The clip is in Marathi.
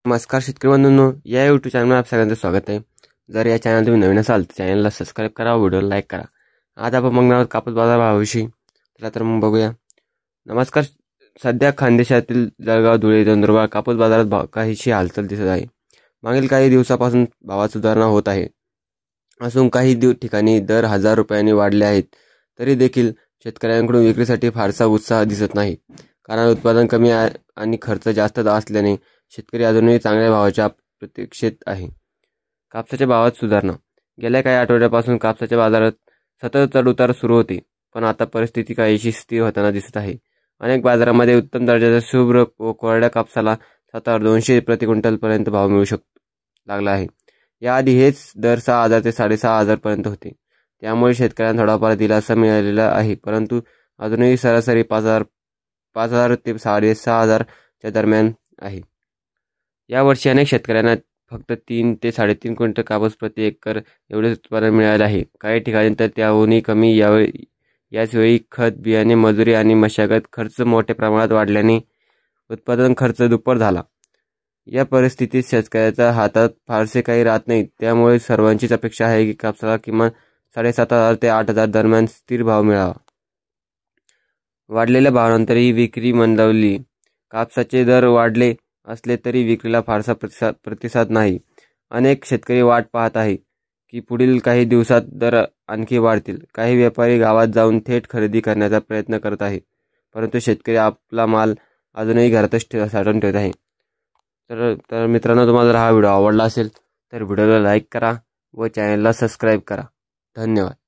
नमस्कार शेतकरी बंधूंनो, या यूट्यूब चॅनलवर आप सगळ्यांचं स्वागत आहे। जर या चॅनल तुम्ही नवीन असाल तर चॅनलला सबस्क्राईब करा, व्हिडिओला लाईक करा। आज आपण बघणार आहोत कापूस बाजार भावाविषयी। चला तर मग बघूया। नमस्कार, सध्या खानदेशातील जळगाव, धुळे, नंदुरबार कापूस बाजारात काहीशी हालचाल दिसत आहे। मागील काही दिवसापासून भावात सुधारणा होत आहे असून काही ठिकाणी दर 1000 रुपयांनी वाढले आहेत। तरी देखील शेतकऱ्यांकडून विक्रीसाठी फारसा उत्साह दिसत नाही, कारण उत्पादन कमी आणि खर्च जास्त असल्याने शेतकरी अजूनही चांगल्या भावाच्या प्रतीक्षेत आहे। कापसाच्या भावात सुधारणा। गेल्या काही आठवड्यापासून कापसाच्या बाजारात सतत चढउतार सुरू होते, पण आता परिस्थिती काहीशी स्थिर होताना दिसत आहे। अनेक बाजारांमध्ये उत्तम दर्जाच्या शुभ्र व कोरड्या कापसाला 7200 प्रति क्विंटल पर्यंत भाव मिळू लागला आहे। याआधी हेच दर 6000 ते 6500 पर्यंत होते, त्यामुळे शेतकऱ्यांना थोडाफार दिलासा मिळालेला आहे, परंतु अजूनही सरासरी 5000 ते 6500 च्या दरम्यान आहे। यावर्षी अनेक शेतकऱ्यांना फक्त 3 ते 3.5 क्विंटल कापूस प्रति एकर एवढेच उत्पादन मिळाले आहे। काही ठिकाणी तर त्याहूनही कमी। याचवेळी खत, बियाणे, मजुरी आणि मशागत खर्च मोठ्या प्रमाणात वाढल्याने उत्पादन खर्च दुप्पट झाला। या परिस्थितीत शेतकऱ्याच्या हातात फारसे काही राहत नाही, त्यामुळे सर्वांचीच अपेक्षा आहे की कापसाला किमान 7500 ते 8000 दरम्यान स्थिर भाव मिळावा। वाढलेल्या भावानंतरही विक्री मंदावली। कापसाचे दर वाढले असले तरी विक्रीला फारसा प्रतिसाद नाही। अनेक शेतकरी वाट पाहत आहे की पुढील काही दिवसात दर आणखी वाढतील। काही व्यापारी गावात जाऊन थेट खरेदी करण्याचा प्रयत्न करत आहे, परंतु शेतकरी आपला माल अजूनही घरातच साठवून ठेवत आहे। तर मित्रांनो, तुम्हाला जर हा व्हिडिओ आवडला असेल तर व्हिडिओला लाईक करा व चॅनलला सबस्क्राईब करा। धन्यवाद।